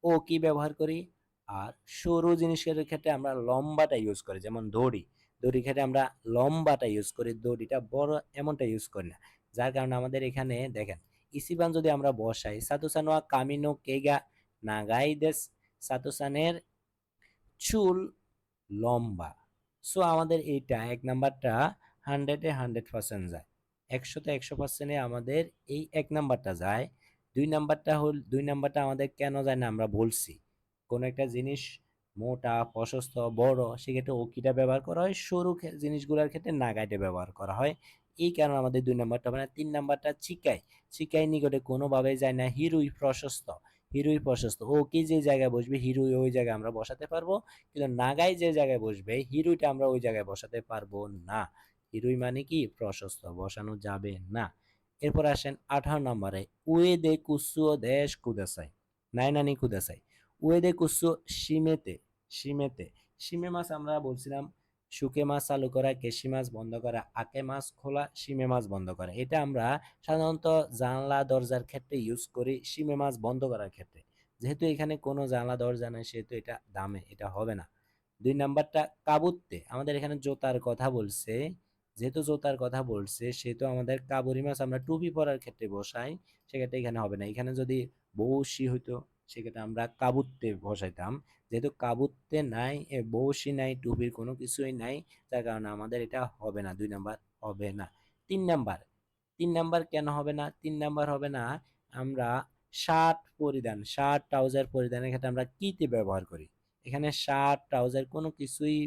ও কি ব্যবহার করি। আর সরু জিনিসের ক্ষেত্রে আমরা লম্বাটা ইউজ করি, যেমন দড়ি, দড়ির ক্ষেত্রে আমরা লম্বাটা ইউজ করি, দড়িটা বড় এমনটা ইউজ করি না। যার কারণে আমাদের এখানে দেখেন ইসিবান যদি আমরা বসাই সাতুসানোয়া কামিনো কেগা নাগাইদেস, সাতুসানের চুল লম্বা। সো আমাদের এইটা এক নাম্বারটা 100-100% যায়, 100-100% আমাদের এই এক নাম্বারটা যায়। দুই নাম্বারটা আমাদের কেন যায় না আমরা বলছি, কোন একটা জিনিস মোটা প্রশস্ত বড় সেক্ষেত্রে ওকিটা ব্যবহার করা হয়, সরু জিনিসগুলোর ক্ষেত্রে নাগাইটে ব্যবহার করা হয়। এই কারণে আমাদের দুই নাম্বারটা মানে তিন নাম্বারটা চিকাই, চিকাই নিকটে কোনোভাবে যায় না হিরুই প্রশস্ত, হিরুই প্রশস্ত ও কি যে জায়গায় বসবে হিরুই ওই জায়গায় আমরা বসাতে পারবো, কিন্তু নাগাই যে জায়গায় বসবে হিরুইটা আমরা ওই জায়গায় বসাতে পারবো না। হিরুই মানে কি প্রশস্ত, বসানো যাবে না। এরপর আসেন 18 নম্বরে, উয়েদে কুসুও দেশ কুদাসাই, নাইনানি কুদাসাই। উয়েদে কুসুও সীমেতে, সীমেতে সীমে মাছ আমরা বলছিলাম শুকে মাছ চালু করা, কেশি মাছ বন্ধ করা, আকে মাছ খোলা, সীমে মাছ বন্ধ করা। এটা আমরা সাধারণত জানলা দরজার ক্ষেত্রে ইউজ করি, সীমে মাছ বন্ধ করার ক্ষেত্রে। যেহেতু এখানে কোনো জানলা দরজা নেই সেহেতু এটা দামে এটা হবে না। দুই নাম্বারটা কাবুতে, আমাদের এখানে জোতার কথা বলছে, যেহেতু জোতার কথা বলছে সেহেতু আমাদের কাবুরি মাছ আমরা টুপি পরার ক্ষেত্রে বসাই, সেক্ষেত্রে এখানে হবে না। এখানে যদি বউশি হইতো সেক্ষেত্রে আমরা কাবুতে বসাইতাম, যেহেতু কাবুতে নাই, বউশি নাই, টুপির কোনো কিছুই নাই, যার কারণে আমাদের এটা হবে না, দুই নাম্বার হবে না। তিন নাম্বার, তিন নাম্বার কেন হবে না, তিন নাম্বার হবে না, আমরা শার্ট পরিধান, শার্ট ট্রাউজার পরিধানের ক্ষেত্রে আমরা কিতে ব্যবহার করি, এখানে শার্ট ট্রাউজার কোনো কিছুই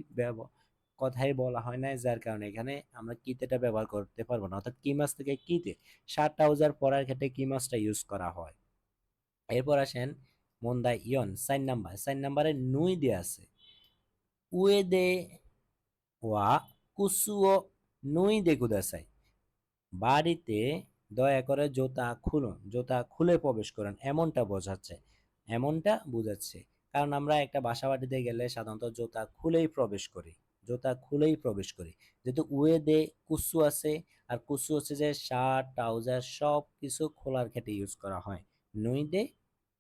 কথাই বলা হয় না, যার কারণে এখানে আমরা কিতেটা ব্যবহার করতে পারবো না, অর্থাৎ কি মাছ থেকে কিতে, শার্ট ট্রাউজার পরার ক্ষেত্রে কি মাছটা ইউজ করা হয়। এরপর আসেন মন্দা ইয়ন 4 নাম্বার, 4 নাম্বারে নুই দিয়ে আছে, উয়ে দে ওয়া কুসুও নুই দে কুদাসাই, বাড়িতে দয়া করে জুতা খুলুন, জুতা খুলে প্রবেশ করুন, এমনটা বোঝাচ্ছে, এমনটা বোঝাচ্ছে। কারণ আমরা একটা বাসা বাড়িতে গেলে সাধারণত জুতা খুলেই প্রবেশ করি, জুতা খুলেই প্রবেশ করি। যেহেতু উয়ে দে কুসু আছে, আর কুসু হচ্ছে যে শার্ট ট্রাউজার সব কিছু খোলার ক্ষেত্রে ইউজ করা হয়। নুই দে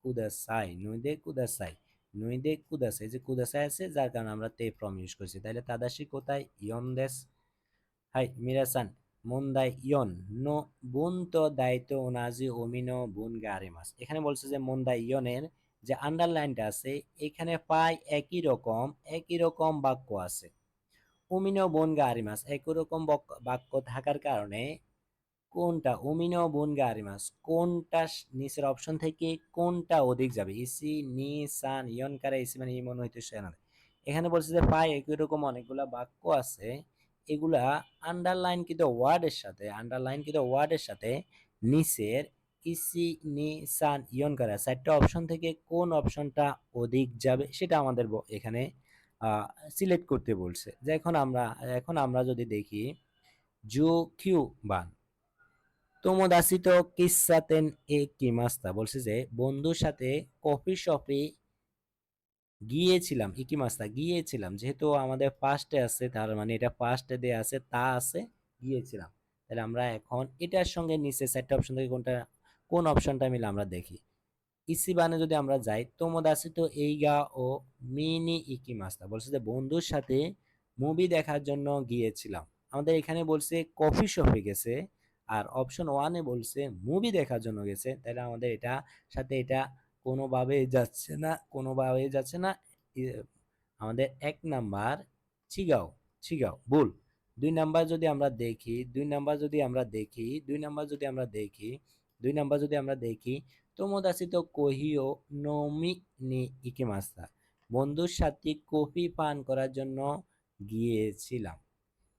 কুদাসাই, নুই দে কুদাসাই, নুই দে কুদাসাই, যে কুদাসাই আছে যার কারণে আমরা তে ফ্রম ইউজ করছি। তাহলে তাদাশি কোথায় ইয়ন দেশ, হাই মিরাসান মন্দাই ইয়ন নো বুন তো দায়িত্ব ওনাজি ওমিনো বুন গারিমাস। এখানে বলছে যে মন্দাই ইয়নের যে আন্ডারলাইনটা আছে এখানে প্রায় একই রকম বাক্য আছে। ওমিনো বুন গারিমাস একই রকম বাক্য থাকার কারণে কোনটা ওমিনো বুন গারিমাস, কোনটা নিচের অপশন থেকে কোনটা অধিক যাবে, ইসি নি সান ইয়ন কারে ইসি মানে ইমন হইতে সেনা। এখানে বলছে যে প্রায় একই রকম অনেকগুলা বাক্য আছে, এগুলা আন্ডারলাইনকৃত ওয়ার্ডের সাথে, আন্ডারলাইনকৃত ওয়ার্ডের সাথে নিচের ইসি নি সান ইয়ন কারে চারটা অপশন থেকে কোন অপশনটা অধিক যাবে সেটা আমাদের এখানে সিলেক্ট করতে বলছে। যে এখন আমরা যদি দেখি জো কিউ বান তোমোদাসি তো কিসাতেন এ কিমাস্তা, বলছে যে বন্ধুর সাথে কফি শপে গিয়েছিলাম, ইকিমাস্তা গিয়েছিলাম, যেহেতু আমাদের পাস্টে আছে তার মানে এটা পাস্টে দেয়া আছে তা আছে গিয়েছিলাম। তাহলে আমরা এখন এটার সঙ্গে নিচে চারটা অপশন থেকে কোন অপশনটা মিলে আমরা দেখি। ইসিবানে যদি আমরা যাই তোমোদাসি তো এইগা ও মিনি ইকিমাস্তা, বলছে যে বন্ধুর সাথে মুভি দেখার জন্য গিয়েছিলাম। আমাদের এখানে বলছে কফি শপে গেছে, আর অপশন ওয়ানে বলছে মুভি দেখার জন্য গেছে, তাহলে আমাদের এটা সাথে এটা কোনোভাবেই যাচ্ছে না, কোনোভাবেই যাচ্ছে না। আমাদের এক নাম্বার চিগাও, চিগাও ভুল। দুই নাম্বার যদি আমরা দেখি, দুই নাম্বার যদি আমরা দেখি, দুই নাম্বার যদি আমরা দেখি, দুই নাম্বার যদি আমরা দেখি তোমোদাসি তো কহিও নমি নি ইকিমাস্তা, বন্ধুর সাথে কফি পান করার জন্য গিয়েছিলাম।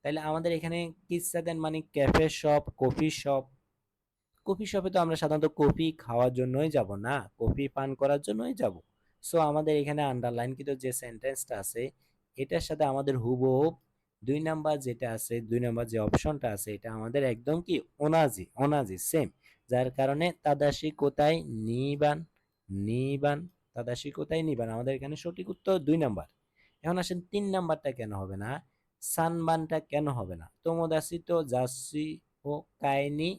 তাহলে আমাদের এখানে কিচ্ছা দেন মানে cafe shop, coffee shop, coffee শপে তো আমরা সাধারণত কফি খাওয়ার জন্যই যাব না, কফি পান করার জন্যই যাব। সো আমাদের এখানে আন্ডারলাইন কিন্তু যে সেন্টেন্সটা আছে এটার সাথে আমাদের হুবহু দুই নাম্বার যেটা আছে, দুই নাম্বার যে অপশনটা আছে এটা আমাদের একদম কি ওনাজি, ওনাজি সেম। যার কারণে তাদাশি কোথায় নিবান, নিবান, তাদাশি কোথায় নিবান। আমাদের এখানে সঠিক উত্তর 2 নাম্বার। এখন আসেন 3 নাম্বারটা কেন হবে না, সানবানটা কেন হবে না। তোমোদাসি তো জাসি ও কাইনি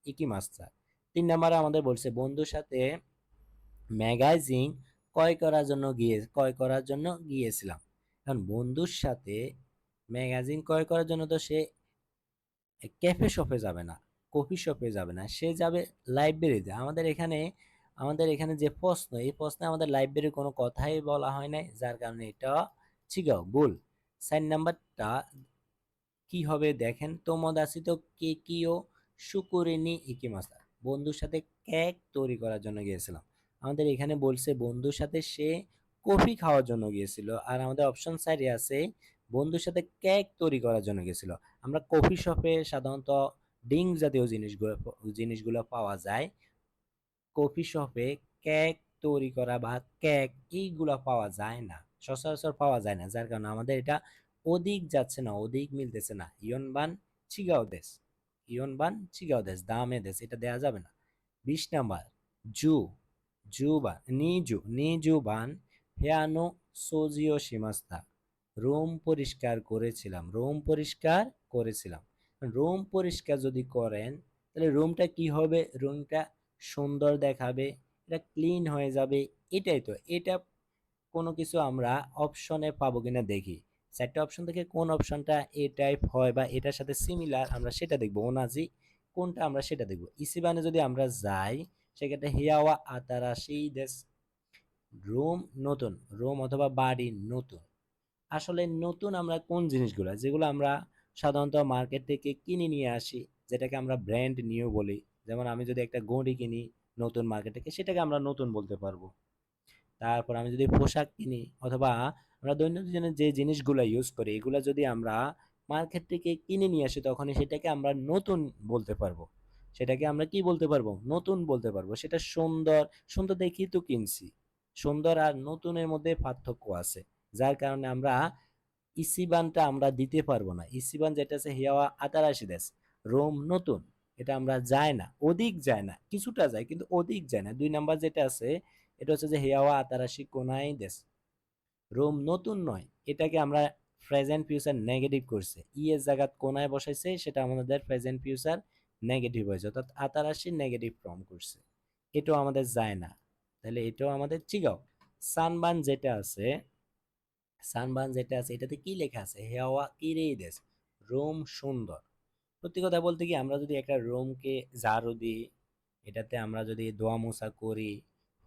ইকিমাস্তা। 3 নাম্বারে আমাদের বলছে বন্ধুর সাথে ম্যাগাজিন ক্রয় করার জন্য গিয়েছিলাম। এখন বন্ধুর সাথে ম্যাগাজিন ক্রয় করার জন্য তো সে ক্যাফে শপে যাবে না, কফি শপে যাবে না, সে যাবে লাইব্রেরিতে। আমাদের এখানে যে প্রশ্ন, এই প্রশ্নে আমাদের লাইব্রেরির কোনো কথাই বলা হয় নাই, যার কারণে এটা চিগাও ভুল। 4 নাম্বারটা কি হবে দেখেন, তোমোদাসি তো কেকিও শুকুরিনি ইকিমাসা। বন্ধুর সাথে কেক তৈরি করার জন্য গিয়েছিলাম। আমাদের এখানে বলছে বন্ধুর সাথে সে কফি খাওয়ার জন্য গিয়েছিল, আর আমাদের অপশন সাইডে আছে বন্ধুর সাথে কেক তৈরি করার জন্য গিয়েছিল। আমরা কফি শপে সাধারণত ড্রিঙ্ক জাতীয় জিনিসগুলো পাওয়া যায়, কফি শপে কেক তৈরি করা বা কেক এইগুলা পাওয়া যায় না, সচরাচর পাওয়া যায় না, যার কারণে আমাদের এটা অধিক যাচ্ছে না, অধিক মিলতেছে না। ইয়নবান চিগাও দেশ, ইয়নবান চিগাও দেশ, দামে দেশ, এটা দেয়া যাবে না। 20 নাম্বার জু, জুবান নিজুবান হেয়ানো সোজিও শিমাস্তা। রুম পরিষ্কার করেছিলাম, রুম পরিষ্কার করেছিলাম। রুম পরিষ্কার যদি করেন তাহলে রুমটা কি হবে, রুমটা সুন্দর দেখাবে, এটা ক্লিন হয়ে যাবে। এটাই তো, এটা কোনো কিছু আমরা অপশনে পাবো কিনা দেখি। 4টা অপশন থেকে কোন অপশনটা এ টাইপ হয় বা এটার সাথে সিমিলার আমরা সেটা দেখবো, ওনাজি কোনটা আমরা সেটা দেখবো। ইসিবানে যদি আমরা যাই সেক্ষেত্রে হিয়াওয়া আতারাশি দেশ, রুম নতুন, রুম অথবা বাড়ি নতুন। আসলে নতুন আমরা কোন জিনিসগুলো, যেগুলো আমরা সাধারণত মার্কেট থেকে কিনে নিয়ে আসি, যেটাকে আমরা ব্র্যান্ড নিউ বলি। যেমন আমি যদি একটা ঘড়ি কিনি নতুন মার্কেট থেকে, সেটাকে আমরা নতুন বলতে পারবো। তারপর আমি যদি পোশাক কিনি অথবা আমরা দৈনন্দিন যে জিনিসগুলো ইউজ করি এগুলো যদি আমরা মার্কেট থেকে কিনে নিয়ে আসি, তখন সেটাকে আমরা নতুন বলতে পারবো। সেটাকে আমরা কি বলতে পারবো, নতুন বলতে পারবো। সেটা সুন্দর, সুন্দর দেখি তো কিনছি। সুন্দর আর নতুনের মধ্যে পার্থক্য আছে, যার কারণে আমরা ইসিবানটা আমরা দিতে পারবো না। ইসিবান যেটা আছে হিয়াওয়া আতারাশি দেশ, রোম নতুন, এটা আমরা যায় না, অধিক যায় না, কিছুটা যায় কিন্তু অধিক যায় না। 2 নাম্বার যেটা আছে এটা হচ্ছে যে হিয়াওয়া আতারাশি কোনাই দেশ, রোম নতুন নয়, এটাকে আমরা প্রেজেন্ট ফিউচার নেগেটিভ করছে, ই এর জায়গা কোনায় বসাইছে, সেটা আমাদের প্রেজেন্ট ফিউচার নেগেটিভ হয়েছে, অর্থাৎ আতারাশি নেগেটিভ ফর্ম করছে। এটাও আমাদের যায় না, তাহলে এটাও আমাদের চিগাও। সানবান যেটা আছে, সানবান যেটা আছে এটাতে কি লেখা আছে, হেওয়া কিরেইদেস, রোম সুন্দর। সত্যি কথা বলতে কি, আমরা যদি একটা রুমকে ঝাড়ু দিই, এটাতে আমরা যদি ধোয়া মোছা করি,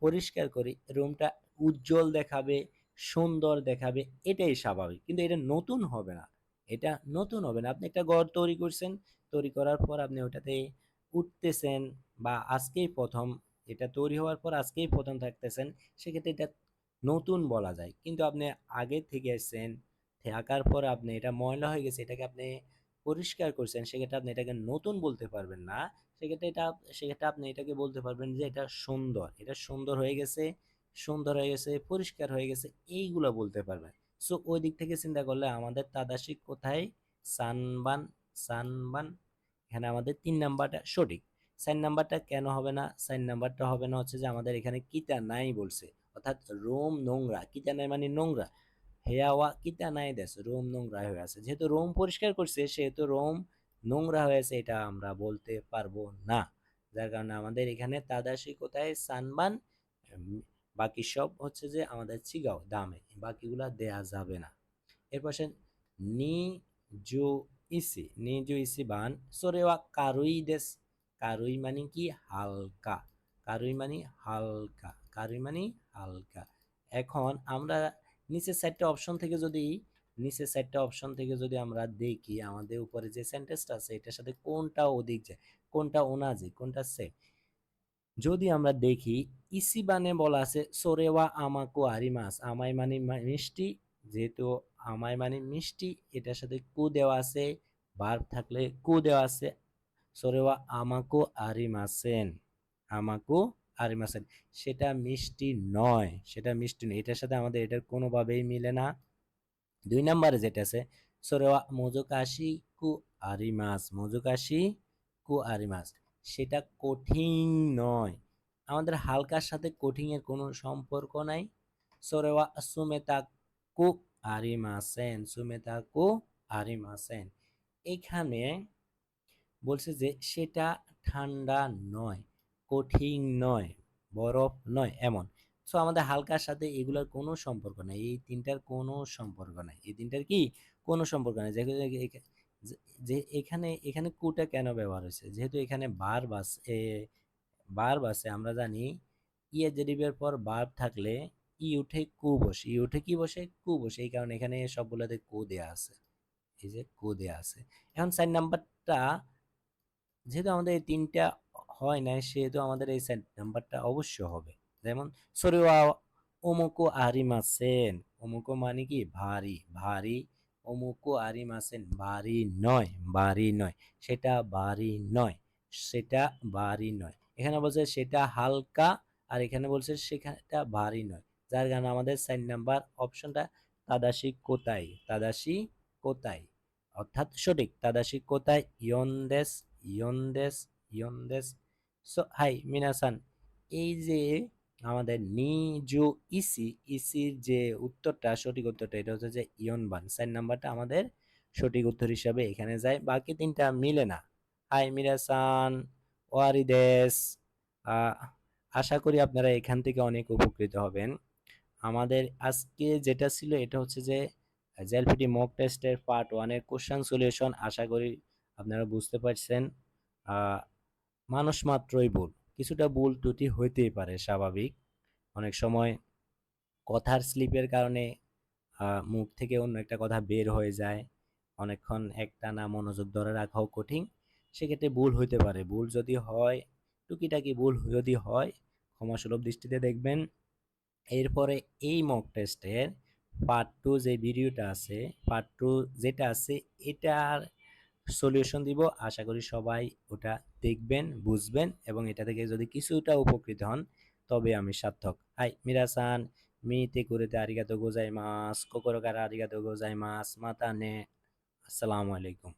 পরিষ্কার করি, রুমটা উজ্জ্বল দেখাবে, সুন্দর দেখাবে, এটাই স্বাভাবিক। কিন্তু এটা নতুন হবে না, এটা নতুন হবে না। আপনি একটা ঘর তৈরি করছেন, তৈরি করার পর আপনি ওটাতে উঠতেছেন, বা আজকেই প্রথম, এটা তৈরি হওয়ার পর আজকেই প্রথম থাকতেছেন, সেক্ষেত্রে এটা নতুন বলা যায়। কিন্তু আপনি আগে থেকে এসেছেন, থাকার পর আপনি এটা ময়লা হয়ে গেছে, এটাকে আপনি পরিষ্কার করছেন, সেক্ষেত্রে আপনি এটাকে নতুন বলতে পারবেন না। সেক্ষেত্রে আপনি এটাকে বলতে পারবেন যে এটা সুন্দর, এটা সুন্দর হয়ে গেছে, সুন্দর হয়ে গেছে, পরিষ্কার হয়ে গেছে, এইগুলা বলতে পারবেন। সো ওই দিক থেকে চিন্তা করলে আমাদের তাদাশিক কোথায়, সানবান, সানবান। এখানে আমাদের 3 নাম্বারটা সঠিক। 4 নাম্বারটা কেন হবে না, 4 নাম্বারটা হবে না হচ্ছে যে আমাদের এখানে কিতা নাই বলছে, অর্থাৎ রোম নোংরা, কিতা নাই মানে নোংরা। হেয়াওয়া কিতা নাই দেশ, রোম নোংরা হয়ে আছে। যেহেতু রোম পরিষ্কার করছে সেহেতু রোম নোংরা হয়েছে, এটা আমরা বলতে পারবো না। যার কারণে আমাদের এখানে তাদাশি কোথায়, সানবান। উম, বাকি সব হচ্ছে যে আমাদের চিগাও দামে, বাকিগুলা দেয়া যাবে না। এরপর আসেন নি জু নি জু ইসি বান সোরেওয়া কারুই দেশ। কারুই মানে কি, হালকা, কারুই মানে হালকা, কারুই মানে হালকা। এখন আমরা নিচের 4টা অপশন থেকে যদি, আমরা দেখি আমাদের উপরে যে সেন্টেন্সটা আছে এটার সাথে কোনটা অধিক যায়, কোনটা ওনাজি, কোনটা সে। যদি আমরা দেখি ইসিবানে বলা আছে সোরেওয়া আমাকো আরিমাস, আমায় মানে মিষ্টি, যেহেতু আমায় মানে মিষ্টি, এটার সাথে কু দেওয়া আছে, ভার্ব থাকলে কু দেওয়া আছে। সোরেওয়া আমাকো আরিমাসেন, আমাকো আরিমাসেন, সেটা মিষ্টি নয়, সেটা মিষ্টি নয়, এটার সাথে আমাদের এটার কোনোভাবেই মিলে না। 2 নম্বরে যেটা আছে সোরেওয়া মোজোকাশি কু আরিমাস, মোজোকাশি কু আরিমাস, সেটা কঠিন নয়। আমাদের হালকার সাথে কঠিনের কোনো সম্পর্ক নাই। সোরেওয়া সুমেতাকু আরিমাসেন, সুমেতাকু আরিমাসেন। এখানে বলছে যে সেটা ঠান্ডা নয়, কঠিন নয়, বরফ নয়, এমন। সো আমাদের হালকার সাথে এগুলোর কোনো সম্পর্ক নাই, এই তিনটার কোনো সম্পর্ক নাই, এই তিনটার কি কোনো সম্পর্ক নাই। যে এখানে এখানে কুটা কেন ব্যবহার হয়েছে, যেহেতু এখানে ভার্ব আছে, আমরা জানি ইয়ের পর ভার্ব থাকলে ই উঠে কু বসে, ই উঠে কি বসে, কু বসে, এই কারণে এখানে সবগুলোতে কু দেয়া আছে, এই যে কু দেয়া আছে। এখন 4 নাম্বারটা, যেহেতু আমাদের এই তিনটা হয় নাই, সেহেতু আমাদের এই সেট নাম্বারটা অবশ্য হবে। যেমন সরিওয়া ওমুকু আরিমাসেন, ওমুকু মানে কি ভারী, ভারী। ওমুকু আরিমাসেন ভারী নয়, ভারী নয়, সেটা ভারী নয়, সেটা ভারী নয়। এখানে বলছে সেটা হালকা, আর এখানে বলছে সেটা ভারী নয়, যার কারণে আমাদের 4 নাম্বার অপশনটা তাদাশি কোতাই, তাদাশি কোতাই অর্থাৎ সঠিক। তাদাশি কোতাই ইয়ন্দেস, ইয়ন্দেস, ইয়ন্দেস। সো হাই মিনাসান, এই যে আমাদের নিজু ইসি, ইসির যে উত্তরটা, সঠিক উত্তরটা এটা হচ্ছে যে ইয়নবান। 4 নাম্বারটা আমাদের সঠিক উত্তর হিসাবে এখানে যায়, বাকি তিনটা মিলে না। হাই মিরাসান, ওয়ারিদেস। আশা করি আপনারা এখান থেকে অনেক উপকৃত হবেন। আমাদের আজকে যেটা ছিল এটা হচ্ছে যে জেএলপিটি মক টেস্টের পার্ট 1 এর কোশ্চেন সলিউশন। আশা করি আপনারা বুঝতে পারছেন। মানুষ মাত্রই ভুল, কিছুটা ভুল ত্রুটি হইতেই পারে, স্বাভাবিক। অনেক সময় কথার স্লিপের কারণে মুখ থেকে অন্য একটা কথা বের হয়ে যায়, অনেকক্ষণ একটানা মনোযোগ ধরে রাখাও কঠিন, সেক্ষেত্রে ভুল হইতে পারে। ভুল যদি হয়, টুকিটাকি ভুল যদি হয়, ক্ষমাসুলভ দৃষ্টিতে দেখবেন। এরপরে এই মক টেস্টের পার্ট 2 যে ভিডিওটা আছে, পার্ট 2 যেটা আছে এটার সলিউশন দিব। আশা করি সবাই ওটা দেখবেন, বুঝবেন, এবং এটা থেকে যদি কিছুটা উপকৃত হন তবে আমি সার্থক। হাই মিরাসান, মিতে কুরেতে আরিগাতো গোজাইমাস, কোকোরো কারা আরিগাতো গোজাইমাস, মাতা নে। আসসালামু আলাইকুম।